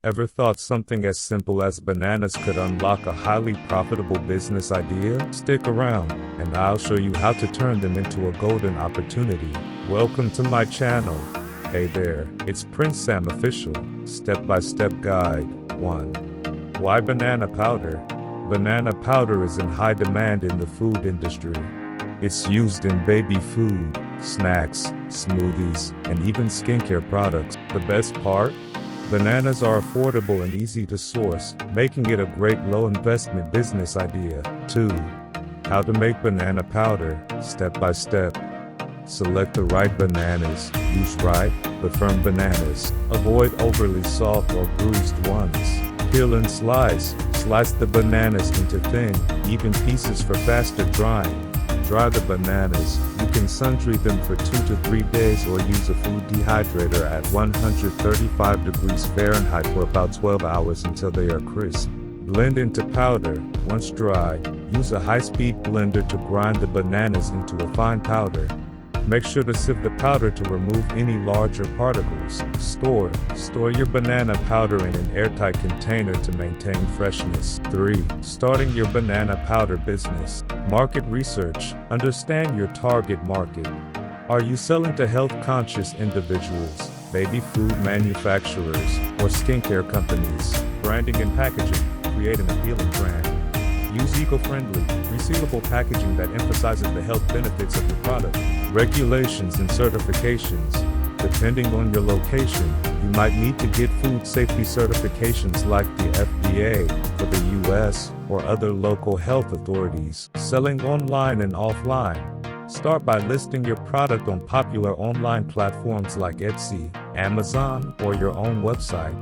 Ever thought something as simple as bananas could unlock a highly profitable business idea? Stick around, and I'll show you how to turn them into a golden opportunity. Welcome to my channel. Hey there, it's Prince Sam Official. Step-by-step guide. 1. Why banana powder? Banana powder is in high demand in the food industry. It's used in baby food, snacks, smoothies, and even skincare products. The best part? Bananas are affordable and easy to source, making it a great low-investment business idea. 2. How to make banana powder, step by step. Select the right bananas. Use ripe, but firm bananas. Avoid overly soft or bruised ones. Peel and slice. Slice the bananas into thin, even pieces for faster drying. Dry the bananas. You can sun-treat them for 2 to 3 days or use a food dehydrator at 135 degrees Fahrenheit for about 12 hours until they are crisp. Blend into powder. Once dry, use a high-speed blender to grind the bananas into a fine powder. Make sure to sieve the powder to remove any larger particles. Store your banana powder in an airtight container to maintain freshness. 3. Starting your banana powder business. Market research. Understand your target market. Are you selling to health-conscious individuals, baby food manufacturers, or skincare companies? Branding and packaging. Create an appealing brand. Use eco-friendly, resealable packaging that emphasizes the health benefits of your product. Regulations and certifications. Depending on your location, you might need to get food safety certifications like the FDA for the US or other local health authorities. Selling online and offline. Start by listing your product on popular online platforms like Etsy, Amazon, or your own website.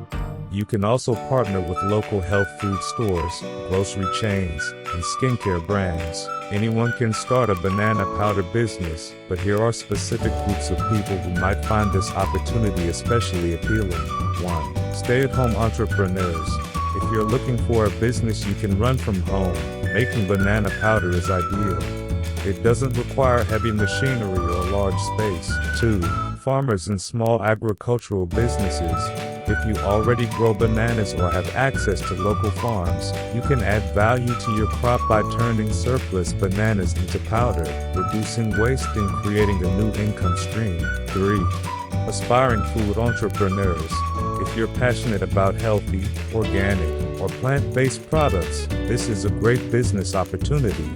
You can also partner with local health food stores, grocery chains, and skincare brands. Anyone can start a banana powder business, but here are specific groups of people who might find this opportunity especially appealing. 1. Stay-at-home entrepreneurs. If you're looking for a business you can run from home, making banana powder is ideal. It doesn't require heavy machinery or large space. 2. Farmers and small agricultural businesses. If you already grow bananas or have access to local farms, you can add value to your crop by turning surplus bananas into powder, reducing waste and creating a new income stream. 3. Aspiring food entrepreneurs. If you're passionate about healthy, organic, or plant-based products, this is a great business opportunity.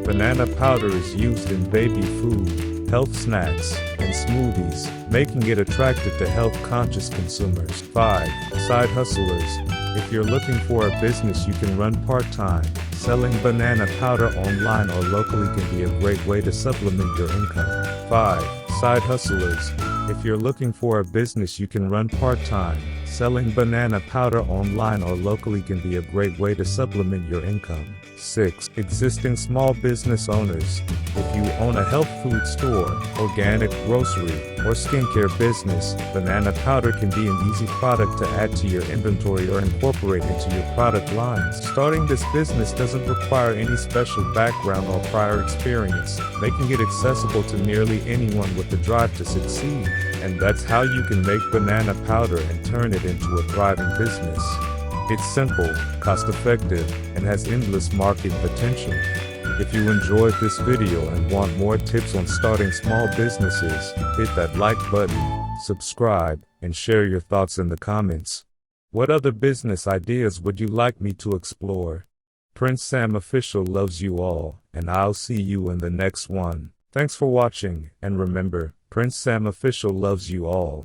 Banana powder is used in baby food, health snacks, and smoothies, making it attractive to health-conscious consumers. 5. Side hustlers. If you're looking for a business you can run part-time, selling banana powder online or locally can be a great way to supplement your income. 5. Side hustlers. If you're looking for a business you can run part-time, selling banana powder online or locally can be a great way to supplement your income. 6. Existing small business owners. If you own a health food store, organic grocery, or skincare business, banana powder can be an easy product to add to your inventory or incorporate into your product lines. Starting this business doesn't require any special background or prior experience, making it accessible to nearly anyone with the drive to succeed. And that's how you can make banana powder and turn it into a thriving business. It's simple, cost-effective, and has endless market potential. If you enjoyed this video and want more tips on starting small businesses, hit that like button, subscribe, and share your thoughts in the comments. What other business ideas would you like me to explore? Prince Sam Official loves you all, and I'll see you in the next one. Thanks for watching, and remember, Prince Sam Official loves you all.